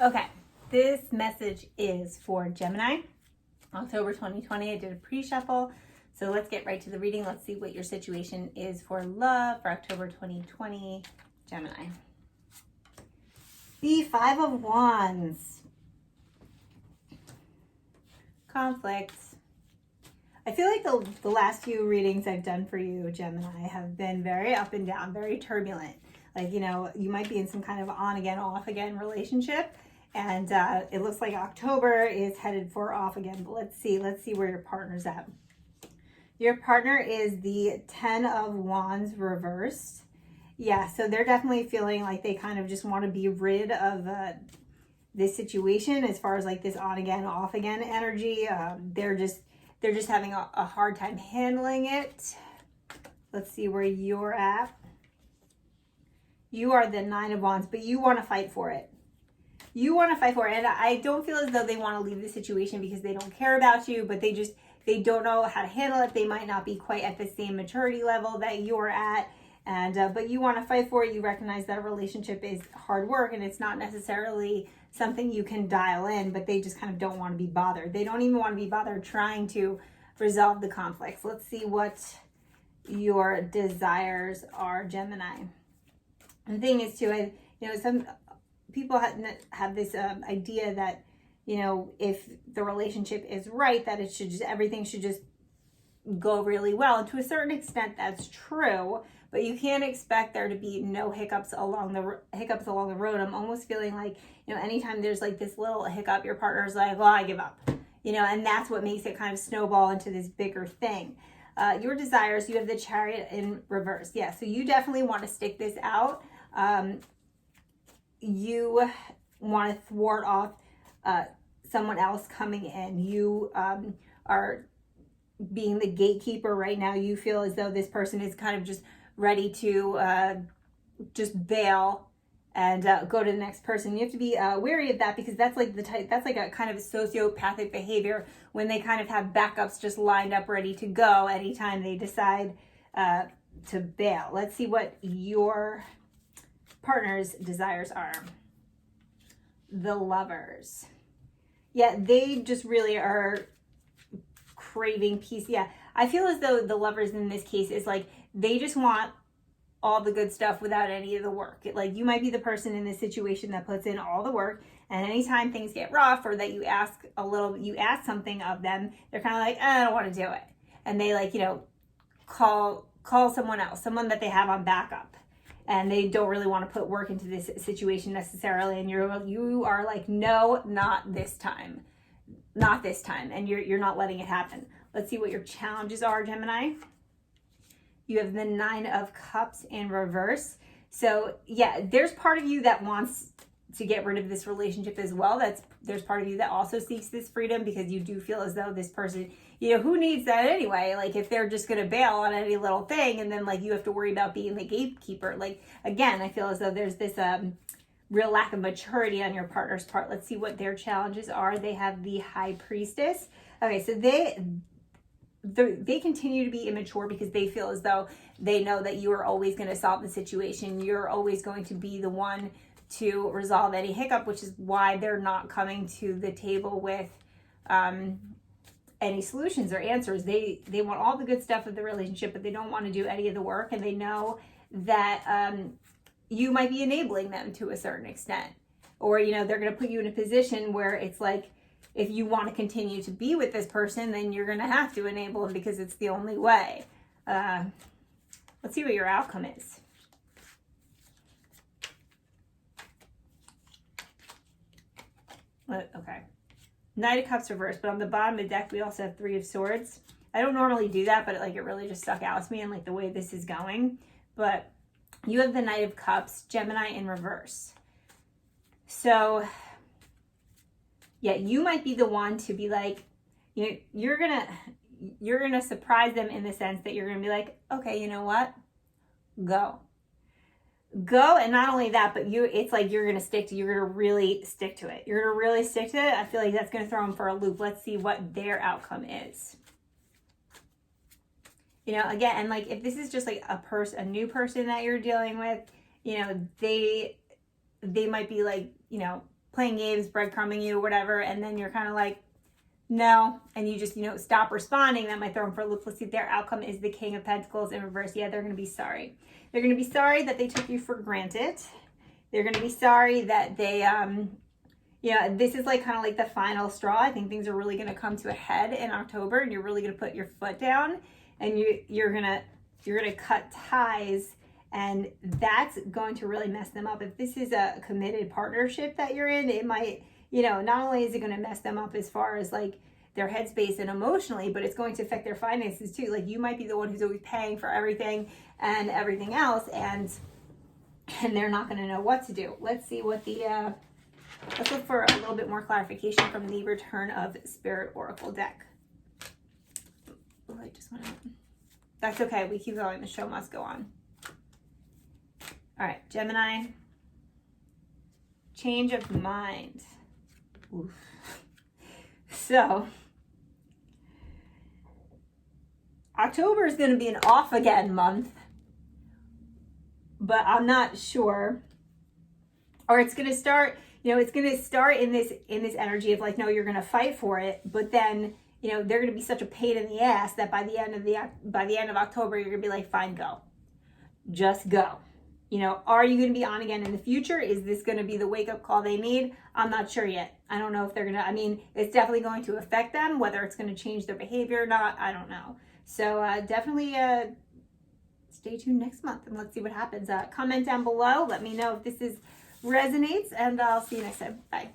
Okay, this message is for Gemini, October 2020. I did a pre-shuffle, so let's get right to the reading. Let's see what your situation is for love for October 2020, Gemini. The Five of Wands. Conflicts. I feel like the last few readings I've done for you, Gemini, have been very up and down, very turbulent. Like, you might be in some kind of on again, off again relationship. And it looks like October is headed for off again. But let's see where your partner's at. Your partner is the 10 of Wands reversed. Yeah, so they're definitely feeling like they kind of just want to be rid of this situation as far as like this on again, off again energy. They're just having a hard time handling it. Let's see where you're at. You are the 9 of Wands, but you want to fight for it. You want to fight for it. And I don't feel as though they want to leave the situation because they don't care about you, but they don't know how to handle it. They might not be quite at the same maturity level that you're at. And but you want to fight for it. You recognize that a relationship is hard work and it's not necessarily something you can dial in, but they just kind of don't want to be bothered. They don't even want to be bothered trying to resolve the conflicts. Let's see what your desires are, Gemini. And the thing is too, some people have this idea that, if the relationship is right, that everything should just go really well. And to a certain extent, that's true. But you can't expect there to be no hiccups along the road. I'm almost feeling like, anytime there's like this little hiccup, your partner's like, well, I give up, and that's what makes it kind of snowball into this bigger thing. Your desires, you have the Chariot in reverse. Yeah, so you definitely want to stick this out. You want to thwart off someone else coming in. You are being the gatekeeper right now. You feel as though this person is kind of just ready to just bail and go to the next person. You have to be wary of that because that's like that's like a kind of sociopathic behavior when they kind of have backups just lined up ready to go anytime they decide to bail. Let's see what your partner's desires are. The Lovers. Yeah, they just really are craving peace. Yeah, I feel as though the Lovers in this case is like they just want all the good stuff without any of the work. Like you might be the person in this situation that puts in all the work, and anytime things get rough or that you ask something of them, they're kind of like, I don't want to do it, and they call someone else, someone that they have on backup, and they don't really want to put work into this situation necessarily. And you are like, no, not this time, and you're not letting it happen. Let's see what your challenges are, Gemini. You have the 9 of Cups in reverse. So yeah, there's part of you that wants to get rid of this relationship as well. There's part of you that also seeks this freedom because you do feel as though this person, who needs that anyway? Like if they're just going to bail on any little thing and then like you have to worry about being the gatekeeper. Like again, I feel as though there's this real lack of maturity on your partner's part. Let's see what their challenges are. They have the High Priestess. Okay, so they continue to be immature because they feel as though they know that you are always going to solve the situation. You're always going to be the one to resolve any hiccup, which is why they're not coming to the table with any solutions or answers. They want all the good stuff of the relationship, but they don't want to do any of the work. And they know that you might be enabling them to a certain extent. Or, they're going to put you in a position where it's like, if you want to continue to be with this person, then you're going to have to enable them because it's the only way. Let's see what your outcome is. Okay. Knight of Cups reversed, but on the bottom of the deck, we also have 3 of Swords. I don't normally do that, but it really just stuck out to me and like the way this is going. But you have the Knight of Cups, Gemini in reverse. So yeah, you might be the one to be like, you're gonna surprise them in the sense that you're gonna be like, okay, you know what? Go. And not only that, but it's like you're gonna really stick to it. You're gonna really stick to it. I feel like that's gonna throw them for a loop. Let's see what their outcome is. Again, and like if this is just like a new person that you're dealing with, they might be like, playing games, breadcrumbing you, whatever, and then you're kind of like, no, and you just, stop responding, that might throw them for a loop. Let's see, their outcome is the King of Pentacles in reverse. Yeah, they're going to be sorry. They're going to be sorry that they took you for granted. They're going to be sorry that they, this is like kind of like the final straw. I think things are really going to come to a head in October, and you're really going to put your foot down, and you're going to cut ties, and that's going to really mess them up. If this is a committed partnership that you're in, it might, not only is it going to mess them up as far as like their headspace and emotionally, but it's going to affect their finances too. Like you might be the one who's always paying for everything and everything else, and they're not going to know what to do. Let's see what let's look for a little bit more clarification from the Return of Spirit Oracle deck. Oh, that's okay. We keep going. The show must go on. All right, Gemini. Change of mind. Oof. So, October is going to be an off again month, but I'm not sure. Or it's going to start, it's going to start in this energy of like, no, you're going to fight for it, but then, they're going to be such a pain in the ass that by the end of October, you're going to be like, fine, go. Just go. Are you going to be on again in the future? Is this going to be the wake-up call they need? I'm not sure yet. I don't know if they're going to, it's definitely going to affect them. Whether it's going to change their behavior or not, I don't know. So definitely stay tuned next month and let's see what happens. Comment down below. Let me know if this resonates, and I'll see you next time. Bye.